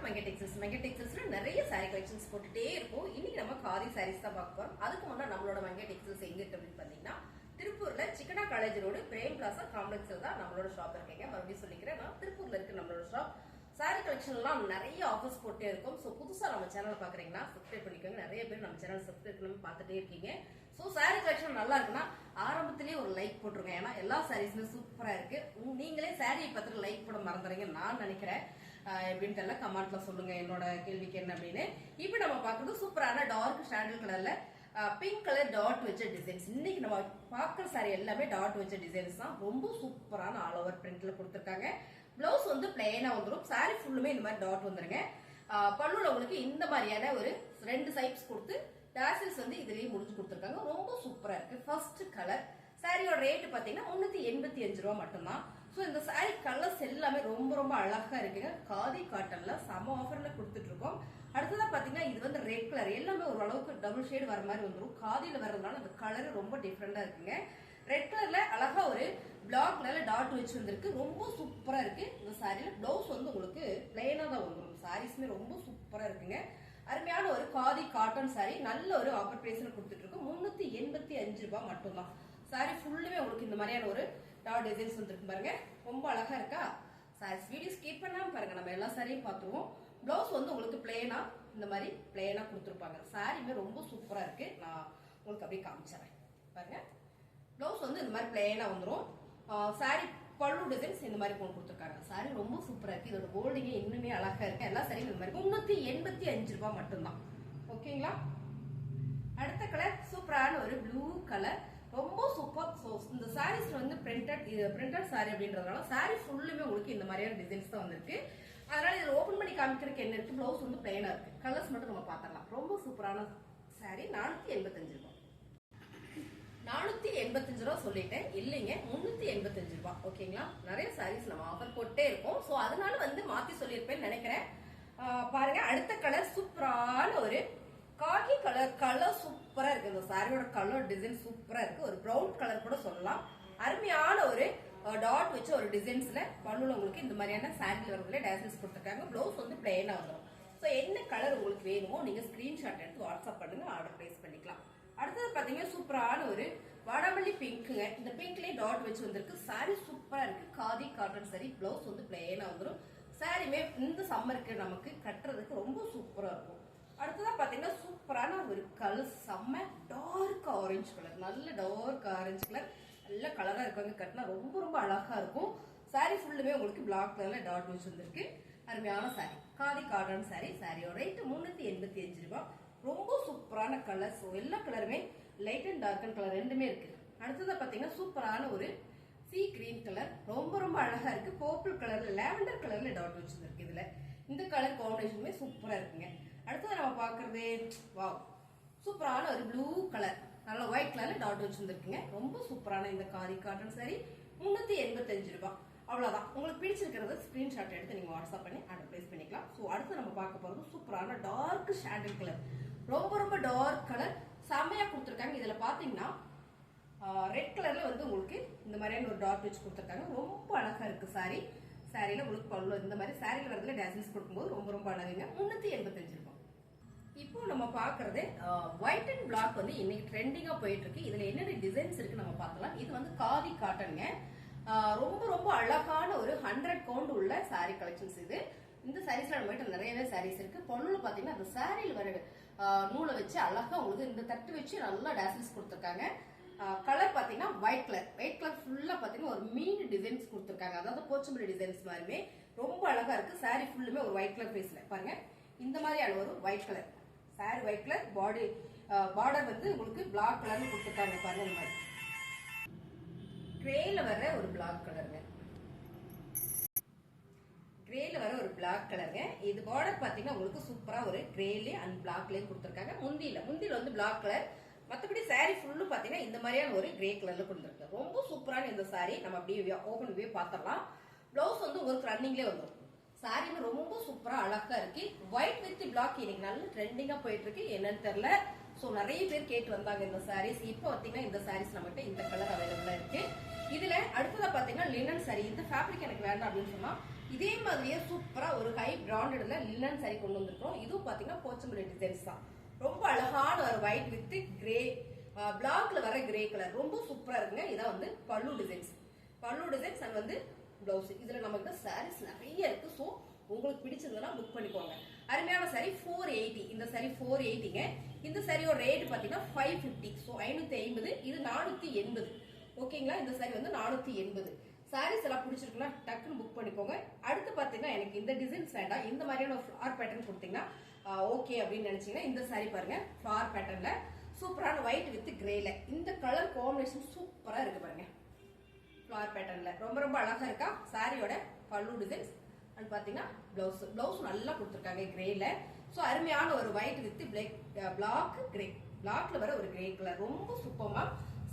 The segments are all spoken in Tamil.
Manga Textiles நிறைய saree collections போட்டுட்டே இருக்கும். இன்னைக்கு நம்ம காதி sarees தான் பார்க்க போறோம். அதுக்கு முன்னாடி நம்மளோட Manga Textiles எங்க இருக்கு அப்படினு பாத்தீங்கன்னா திருப்பூர்ல சிக்கனா காலேஜ் ரோடு பிரேம் பிளாசா காம்ப்ளெக்ஸ்ல தான் நம்மளோட ஷாப் இருக்குங்க. மறுபடியும் சொல்லிக்கிறேன், நான் திருப்பூர்ல இருக்கு நம்மளோட ஷாப். saree collection எல்லாம் நிறைய ஆஃபர்ஸ் போட்டே இருக்கும். சோ புதுசா நம்ம சேனலை பாக்குறீங்கன்னா சப்ஸ்கிரைப் பண்ணிக்கோங்க. நிறைய பேர் நம்ம சேனல் சப்ஸ்கிரைப் பண்ணி பார்த்துட்டே இருக்கீங்க. சோ saree collection நல்லா இருக்குன்னா ஆரம்பத்திலேயே ஒரு லைக் போட்டுருங்க. ஏன்னா எல்லா சாரீஸுமே சூப்பரா இருக்கு. நீங்களே saree பார்த்துட்டு லைக் போட மறந்துறீங்க நான் நினைக்கிறேன். எப்படின்னு தெரியல, கமெண்ட்ல சொல்லுங்க என்னோட கேள்விக்கு என்ன அப்படின்னு. இப்போ நம்ம பாக்குறது சூப்பரான டார்க் சாண்டல் கலர்ல பிங்க் கலர் டாட் வச்ச டிசைன்ஸ். இன்னைக்கு நம்ம பாக்குற சாரி எல்லாமே டாட் வச்ச டிசைன்ஸ் தான். ரொம்ப சூப்பரான ஆல் ஓவர் பிரிண்ட்ல கொடுத்துருக்காங்க. பிளவுஸ் வந்து பிளெயினா வந்துடும். சாரி ஃபுல்லுமே இந்த மாதிரி டாட் வந்துருங்க. பல்லுல உங்களுக்கு இந்த மாதிரியான ஒரு 2 சைப்ஸ் கொடுத்து டாசல்ஸ் வந்து இதுலயே முடிஞ்சு கொடுத்துருக்காங்க. ரொம்ப சூப்பரா இருக்கு. ஃபர்ஸ்ட் கலர் சாரியோட ரேட் பாத்தீங்கன்னா 385 ரூபாய் மட்டும்தான். சோ இந்த சாரி கலர்ஸ் எல்லாமே ரொம்ப ரொம்ப அழகா இருக்குங்க. காதி காட்டன்ல சம ஆஃபர்ல கொடுத்துட்டு இருக்கோம். அடுத்ததா பாத்தீங்கன்னா இது வந்து ரெட் கலர், எல்லாமே ஒரு அளவுக்கு டபுள் ஷேட் வர மாதிரி வந்துடும். காதியில வர்றதுனால அந்த கலர் ரொம்ப டிஃப்ரெண்டா இருக்குங்க. ரெட் கலர்ல அழகா ஒரு பிளாக் கலர்ல டாட் வச்சு வந்திருக்கு. ரொம்ப சூப்பரா இருக்கு. இந்த சாரியில பிளவுஸ் வந்து உங்களுக்கு பிளைனா தான் வந்துடும். சாரீஸ்மே ரொம்ப சூப்பரா இருக்குங்க. அருமையான ஒரு காதி காட்டன் சாரி, நல்ல ஒரு ஆஃபர் பிரைஸ்ல கொடுத்துட்டு இருக்கோம். 385 ரூபாய் மட்டும்தான். சாரி ஃபுல்லுமே உங்களுக்கு இந்த மாதிரியான ஒரு டாட் டிசைன்ஸ் வந்துருக்கு பாருங்க. ரொம்ப அழகா இருக்கா? சாரீஸ் வீடியோ ஸ்கிப் பண்ணாம பாருங்க, நம்ம எல்லா சாரியும் பார்த்துருவோம். பிளவுஸ் வந்து உங்களுக்கு பிளேனா இந்த மாதிரி பிளேனா கொடுத்துருப்பாங்க. சாரியுமே ரொம்ப சூப்பரா இருக்கு. நான் உங்களுக்கு அப்படியே காமிச்சறேன் பாருங்க. பிளவுஸ் வந்து இந்த மாதிரி பிளேனா வந்துடும். சாரி பல்லு டிசைன்ஸ் இந்த மாதிரி கொடுத்துருக்காங்க. சாரி ரொம்ப சூப்பரா இருக்கு. இதோட கோல்டிங்கே இன்னுமே அழகா இருக்கு. எல்லா சாரியும் இந்த மாதிரி 385 ரூபாய் மட்டும்தான். ஓகேங்களா? அடுத்த கலர் சூப்பரான ஒரு ப்ளூ கலர், ரொம்ப சூப்பர். இந்த சாரீஸ்ல வந்து பிரிண்டட் சாரி அப்படின்றதுனால சாரி ஃபுல்லுமே உங்களுக்கு இந்த மாதிரியான டிசைன்ஸ் தான் வந்திருக்கு. அதனால இதை ஓபன் பண்ணி காமிக்கிறதுக்கு என்ன இருக்கு, பிளவுஸ் வந்து பிளைனா இருக்கு. கலர்ஸ் மட்டும் நம்ம பாத்திரலாம். ரொம்ப சூப்பரான சாரி. 485 ரூபாய். 485 ரூபாய் சொல்லிட்டேன் இல்லைங்க, 385 ரூபாய். ஓகேங்களா? நிறைய சாரீஸ் நம்ம ஆஃபர் போட்டே இருக்கோம். சோ அதனால வந்து மாத்தி சொல்லியிருப்பேன்னு நினைக்கிறேன். பாருங்க, அடுத்த கலர் சூப்பரான ஒரு காகி கலர். கலர் சூப்பரா இருக்கு. இந்த சாரியோட கலர் டிசைன் சூப்பரா இருக்கு. ஒரு பிரவுன் கலர் கூட சொல்லலாம். அருமையான ஒரு டாட் வச்சு ஒரு டிசைன்ஸ்ல பல்லுல உங்களுக்கு இந்த மாதிரியான சாரில வரதுல டேசல்ஸ் கொடுத்துருக்காங்க. பிளவுஸ் வந்து பிளெயினா வந்துடும். சோ என்ன கலர் உங்களுக்கு வேணுமோ நீங்க ஸ்கிரீன்ஷாட் எடுத்து வாட்ஸ்அப் பண்ணுங்க, ஆர்டர் பிளேஸ் பண்ணிக்கலாம். அடுத்தது பாத்தீங்கன்னா சூப்பரான ஒரு வாடாமல்லி பிங்க்குங்க. இந்த பிங்க்லயே டாட் வச்சு வந்திருக்கு. சாரி சூப்பரா இருக்கு. Khadi cotton sorry. பிளவுஸ் வந்து பிளெயினா வந்துடும். சாரியுமே இந்த சம்மருக்கு நமக்கு கட்டுறதுக்கு ரொம்ப சூப்பரா இருக்கும். அடுத்ததா பாத்தீங்கன்னா சூப்பரான ஒரு கலர், செம்ம டார்க் ஆரஞ்சு கலர். நல்ல டார்க் ஆரஞ்சு கலர், நல்ல கலரா இருக்காங்க. கட்டினா ரொம்ப ரொம்ப அழகா இருக்கும். சாரி ஃபுல்லுமே உங்களுக்கு பிளாக் கலர்ல டாட் வச்சு வந்திருக்கு. அருமையான சாரி, காதி காட்டன் சாரி. சாரியோட ரேட் 385 ரூபாய். ரொம்ப சூப்பரான கலர். ஸோ எல்லா கலருமே லைட் அண்ட் டார்க் கலர் ரெண்டுமே இருக்கு. அடுத்ததா பாத்தீங்கன்னா சூப்பரான ஒரு சீ கிரீன் கலர், ரொம்ப ரொம்ப அழகா இருக்கு. பர்பிள் கலர்ல லாவெண்டர் கலர்ல டாட் வச்சிருக்கு. இதுல இந்த கலர் காம்பினேஷனுமே சூப்பரா இருக்குங்க. அடுத்தது நம்ம பாக்குறது வாவ், சூப்பரான ஒரு ப்ளூ கலர், நல்ல ஒயிட் கலர்ல டாட் வச்சிருந்துருக்குங்க. ரொம்ப சூப்பரான இந்த காதி காட்டன் சாரி 385 ரூபாய். அவ்வளவுதான். உங்களுக்கு பிடிச்சிருக்கிறது ஸ்கிரீன்ஷாட் எடுத்து நீங்க வாட்ஸ்அப் பண்ணி ஆர்டர் பிளேஸ் பண்ணிக்கலாம். சோ அடுத்து நம்ம பார்க்க போறது சூப்பரான டார்க் சாண்டல் கலர். ரொம்ப ரொம்ப டார்க் கலர், செம்மையா கொடுத்துருக்காங்க. இதுல பாத்தீங்கன்னா ரெட் கலர்ல வந்து உங்களுக்கு இந்த மாதிரியான ஒரு டாட் வச்சு கொடுத்துருக்காங்க. ரொம்ப அழகா இருக்கு சாரி. சாரியில உங்களுக்கு பல்லு இந்த மாதிரி சாரியில வரதுல டேசல்ஸ் கொடுக்கும்போது ரொம்ப ரொம்ப அழகுங்க. 385 ரூபாய். இப்போ நம்ம பாக்குறது ஒயிட் அண்ட் பிளாக் வந்து இன்னைக்கு ட்ரெண்டிங்கா போயிட்டு இருக்கு. இதுல என்னென்ன டிசைன்ஸ் இருக்கு நம்ம பார்க்கலாம். இது வந்து காதி காட்டனுங்க. ரொம்ப ரொம்ப அழகான ஒரு 100 கவுண்ட் உள்ள சாரி கலெக்ஷன்ஸ் இது. இந்த சாரீஸ்ல நம்ம கிட்ட நிறையவே சாரீஸ் இருக்கு. பொண்ணுல பாத்தீங்கன்னா அந்த சாரியில வர நூலை வச்சு அழகா உங்களுக்கு இந்த தட்டு வச்சு நல்லா டேசல்ஸ் கொடுத்துருக்காங்க. கலர் பாத்தீங்கன்னா ஒயிட் கலர். ஒயிட் கலர் ஃபுல்லா பாத்தீங்கன்னா ஒரு மீன் டிசைன்ஸ் கொடுத்துருக்காங்க. அதாவது போச்சம்பள்ளி டிசைன்ஸ் மாதிரிமே ரொம்ப அழகா இருக்கு. சாரி ஃபுல்லுமே ஒரு ஒயிட் கலர் பேஸ்ல பாருங்க. இந்த மாதிரியான ஒரு white colour sorry, white colour body border வந்து உங்களுக்கு பிளாக் கலர்னு கொடுத்துருக்காங்க. பாருங்க, இந்த மாதிரி கிரேல வர ஒரு பிளாக் கலருங்க. கிரேல வர ஒரு பிளாக் கலருங்க. இது பார்டர் பாத்தீங்கன்னா உங்களுக்கு சூப்பரா ஒரு கிரேலே அண்ட் பிளாக்லயும் கொடுத்துருக்காங்க. முந்தியில வந்து பிளாக் கலர். மத்தபடி சாரி ஃபுல்லு பாத்தீங்கன்னா இந்த மாதிரியான ஒரு கிரே கலர்ல கொடுத்துருக்கு. ரொம்ப சூப்பரான இந்த சாரி. நம்ம அப்படியே ஓபன் வியூ பார்த்தரலாம். பிளவுஸ் வந்து உங்களுக்கு ரன்னிங்லேயே வந்துடும். சாரியுமே ரொம்ப சூப்பரா அழகா இருக்கு. ஒயிட் வித் பிளாக் இன்னைக்கு நல்ல ட்ரெண்டிங்கா போயிட்டு இருக்கு. என்னன்னு தெரியல. சோ நிறைய பேர் கேட்டு வந்தாங்க இந்த சாரீஸ். இப்போ பாத்தீங்கன்னா இந்த சாரீஸ் நம்மகிட்ட இந்த கலர் அவைலபிளா இருக்கு. இதுல அடுத்ததா பாத்தீங்கன்னா லினன் சாரி. இந்த ஃபேப்ரிக் எனக்கு வேண்டாம் அப்படின்னு சொன்னா இதே மாதிரியே சூப்பரா ஒரு ஹை பிராண்டட்ல லினன் saree கொண்டு வந்திருக்கோம். இதுவும் பாத்தீங்கன்னா போச்சம்பள்ளி டிசைன்ஸ் தான். ரொம்ப அழகான ஒரு ஒயிட் வித் கிரே பிளாக்ல வர கிரே கலர் ரொம்ப சூப்பரா இருக்குங்க. இதான் வந்து பல்லு டிசைன்ஸ் அண்ட் வந்து பிளவுஸ். இதுல நமக்கு சாரீஸ் நிறைய இருக்கு. ஸோ உங்களுக்கு பிடிச்சதுன்னா புக் பண்ணிக்கோங்க. அருமையான சாரி 480. இந்த சாரி 480ங்க. இந்த சாரியோட ரேட் பாத்தீங்கன்னா 550. ஸோ 550. இது 480. ஓகேங்களா? இந்த சாரி வந்து 480. சாரீஸ் எல்லாம் பிடிச்சிருக்குன்னா டக்குன்னு புக் பண்ணிக்கோங்க. அடுத்து பாத்தீங்கன்னா எனக்கு இந்த டிசைன்ஸ் வேண்டாம், இந்த மாதிரியான ஒரு ஃபிளார் பேட்டர்ன் கொடுத்தீங்கன்னா ஓகே அப்படின்னு நினைச்சீங்கன்னா இந்த சாரி பாருங்க. ஃபிளார் பேட்டர்ன்ல சூப்பரான ஒயிட் வித் கிரேல இந்த கலர் காம்பினேஷன் சூப்பரா இருக்கு பாருங்க. ஃபிளார் பேட்டர்ன்ல ரொம்ப ரொம்ப அழகா இருக்கா. சாரியோட பல்லு டிசைன்ஸ் அண்ட் பாத்தீங்கன்னா பிளவுஸ் நல்லா கொடுத்துருக்காங்க கிரேல. ஸோ அருமையான ஒரு ஒயிட் வித் பிளாக் கிரே, பிளாக்ல வர ஒரு கிரே கலர் ரொம்ப சூப்பர்மா.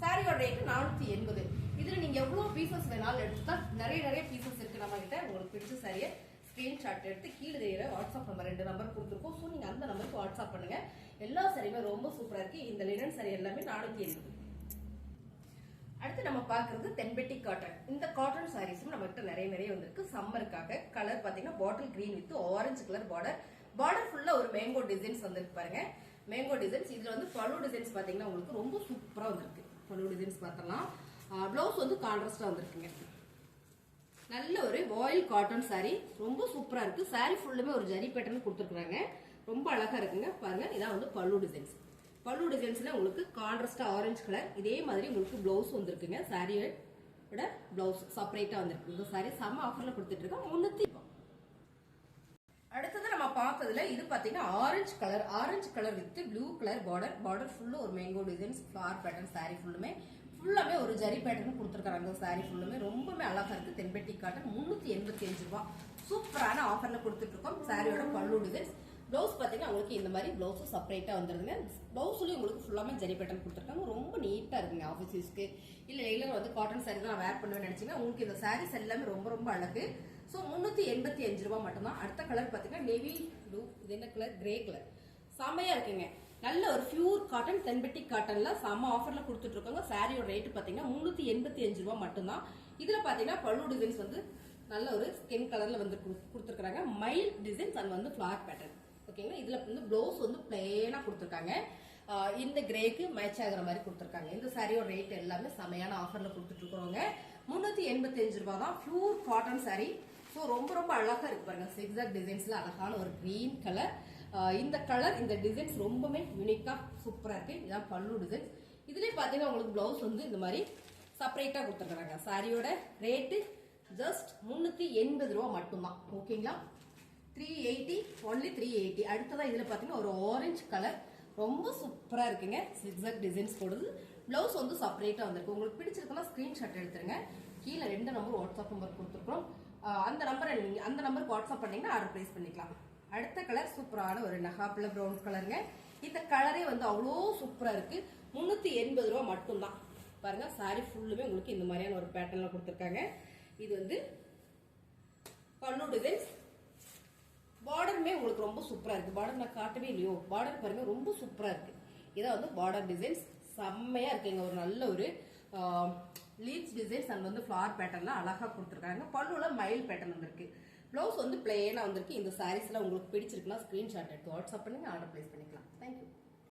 சாரியோட ரேட் 480. இதுல நீங்க எவ்வளவு பீசஸ் வேணாலும் எடுத்துட்டா நிறைய பீசஸ் இருக்கு நம்ம கிட்ட. உங்களுக்கு பிடிச்ச சாரியை ஸ்கிரீன்ஷாட் எடுத்து கீழே தெரியுற வாட்ஸ்அப் நம்பர் 2 நம்பர் கொடுத்துருக்கோம். ஸோ நீங்க அந்த நம்பருக்கு வாட்ஸ்அப் பண்ணுங்க. எல்லா சாரியுமே ரொம்ப சூப்பரா இருக்கு. இந்த லினன் சாரி எல்லாமே 480. அடுத்து நம்ம பாக்குறது தென்பெட்டி காட்டன். இந்த காட்டன் சாரீஸும் நம்ம கிட்ட நிறைய வந்திருக்கு. சம்மருக்காக கலர் பாத்தீங்கன்னா bottle green with orange colour border ஃபுல்லா ஒரு மேங்கோ டிசைன்ஸ் வந்திருக்கு பாருங்க. Mango designs. இதுல வந்து பல்லு டிசைன்ஸ் பாத்தீங்கன்னா உங்களுக்கு ரொம்ப சூப்பரா வந்திருக்கு. பல்லு டிசைன்ஸ் பார்த்தலாம். பிளவுஸ் வந்து கான்ட்ராஸ்டா வந்திருக்குங்க. நல்ல ஒரு வாயில் காட்டன் சாரி ரொம்ப சூப்பரா இருக்கு. சாரி ஃபுல்லுமே ஒரு ஜரி பேட்டர்ன் கொடுத்துருக்காங்க. ரொம்ப அழகா இருக்குங்க. பாருங்க இதான் வந்து பல்லு டிசைன்ஸ். பல்லு டிசைன்ஸ்ல உங்களுக்கு கான்ட்ராஸ்டா ஆரஞ்சு கலர். இதே மாதிரி உங்களுக்கு பிளவுஸ் வந்திருக்குங்க. சாரியோட பிளவுஸ் செப்பரேட்டா வந்திருக்கு. இந்த சாரி செம்ம ஆஃபர்ல கொடுத்துட்டு இருக்கோம். 300. அடுத்தது நம்ம பார்த்ததுல இது பாத்தீங்கன்னா orange colour with blue colour border ஃபுல்லா ஒரு mango designs flower pattern. Sorry ஃபுல்லாமே ஒரு ஜரி பேட்டர்ன் கொடுத்துருக்காங்க. சாரி ஃபுல்லுமே ரொம்பவே அழகா இருக்கு. தென்பெட்டி காட்டன் 385 ரூபாய். சூப்பரான ஆஃபர்ல கொடுத்துட்டு இருக்கோம். சாரியோட பல்லு டிசைன்ஸ். பிளவுஸ் பாத்தீங்கன்னா உங்களுக்கு இந்த மாதிரி பிளவுஸ் செப்பரேட்டா வந்துருதுங்க. பிளவுஸ்லயும் உங்களுக்கு ஃபுல்லாமே ஜரி பேட்டர்ன் கொடுத்துருக்காங்க. ரொம்ப நீட்டா இருக்குங்க. ஆஃபீஸ் யூஸ்க்கு இல்ல வந்து காட்டன் சாரி தான் வேர் பண்ணுவேன்னு நினைச்சீங்கன்னா உங்களுக்கு இந்த சாரீஸ் எல்லாமே ரொம்ப அழகு. ஸோ 385 ரூபாய் மட்டும்தான். அடுத்த கலர் பாத்தீங்கன்னா நேவி ப்ளூ. இது என்ன கலர்? Grey colour. செமையா இருக்குங்க. நல்ல ஒரு பியூர் காட்டன் தென்பெட்டி காட்டன்ல செம ஆஃபர்ல கொடுத்துட்டு இருக்காங்க. சாரியோட ரேட் பாத்தீங்கன்னா 385 ரூபாய் மட்டும்தான். இதுல பாத்தீங்கன்னா பல்லு டிசைன்ஸ் வந்து நல்ல ஒரு ஸ்கின் கலர்ல வந்து கொடுத்துருக்காங்க. மைல் டிசைன்ஸ் அண்ட் வந்து ஃபிளார் பேட்டர்ன். ஓகேங்களா? இதுல வந்து பிளவுஸ் வந்து பிளேனா கொடுத்துருக்காங்க. இந்த கிரேக்கு மேட்ச் ஆகுற மாதிரி கொடுத்துருக்காங்க. இந்த சாரியோட ரேட் எல்லாமே செமையான ஆஃபர்ல கொடுத்துட்டு இருக்கிறோங்க. 385 ரூபாய் தான். Pure cotton sorry. ஸோ ரொம்ப அழகா இருக்கு பாருங்க. சிக்ஸாக் டிசைன்ஸ்ல அழகான ஒரு கிரீன் கலர். இந்த டிசைன்ஸ் ரொம்பவே யூனிக்கா சூப்பரா இருக்கு. இதான் பல்லு டிசைன்ஸ். இதுலயே பாத்தீங்கன்னா உங்களுக்கு பிளவுஸ் வந்து இந்த மாதிரி செப்பரேட்டா கொடுத்துருக்காங்க. சாரியோட ரேட்டு ஜஸ்ட் 380 ரூபாய் மட்டும்தான். ஓகேங்களா? 380 ஒன்லி 380. அடுத்ததான் இதுல பாத்தீங்கன்னா ஒரு ஆரஞ்சு கலர் ரொம்ப சூப்பரா இருக்குங்க. சிக்ஸாக் டிசைன்ஸ் போடுது. பிளவுஸ் வந்து செப்பரேட்டா வந்திருக்கு. உங்களுக்கு பிடிச்சிருக்குன்னா ஸ்கிரீன்ஷாட் எடுத்துருங்க. கீழே 2 நம்பர் வாட்ஸ்அப் நம்பர் கொடுத்துருக்கோம். அந்த நம்பருக்கு வாட்ஸ்அப் பண்ணீங்கன்னா ஆர்டர் பிளேஸ் பண்ணிக்கலாம். அடுத்த கலர் சூப்பரான ஒரு நகாப்பிள ப்ரௌன் கலருங்க. இந்த கலரே வந்து அவ்வளோ சூப்பரா இருக்கு. 380 ரூபாய் மட்டும்தான். பாருங்க சாரி ஃபுல்லுமே உங்களுக்கு இந்த மாதிரியான ஒரு பேட்டர்ன்ல கொடுத்துருக்காங்க. இது வந்து பல்லு டிசைன்ஸ். பார்டருமே உங்களுக்கு ரொம்ப சூப்பரா இருக்கு. பார்டர் நான் காட்டவே இல்லையோ. பார்டர் பாருங்க ரொம்ப சூப்பரா இருக்கு. இதான் வந்து பார்டர் டிசைன்ஸ். செம்மையா இருக்குங்க. ஒரு நல்ல ஒரு லீவ்ஸ் டிசைன்ஸ் அண்ட் வந்து ஃபிளார் பேட்டர்ன்ல அழகா கொடுத்துருக்காங்க. பல்லுல மயில் பேட்டர்ன் வந்திருக்கு. பிளவுஸ் வந்து பிளேனா வந்திருக்கு. இந்த சாரீஸ்ல உங்களுக்கு பிடிச்சிருக்குன்னா ஸ்கிரீன்ஷாட் எடுத்து வாட்ஸ்அப் பண்ணுங்க. ஆர்டர் பிளேஸ் பண்ணிக்கலாம். தேங்க்யூ.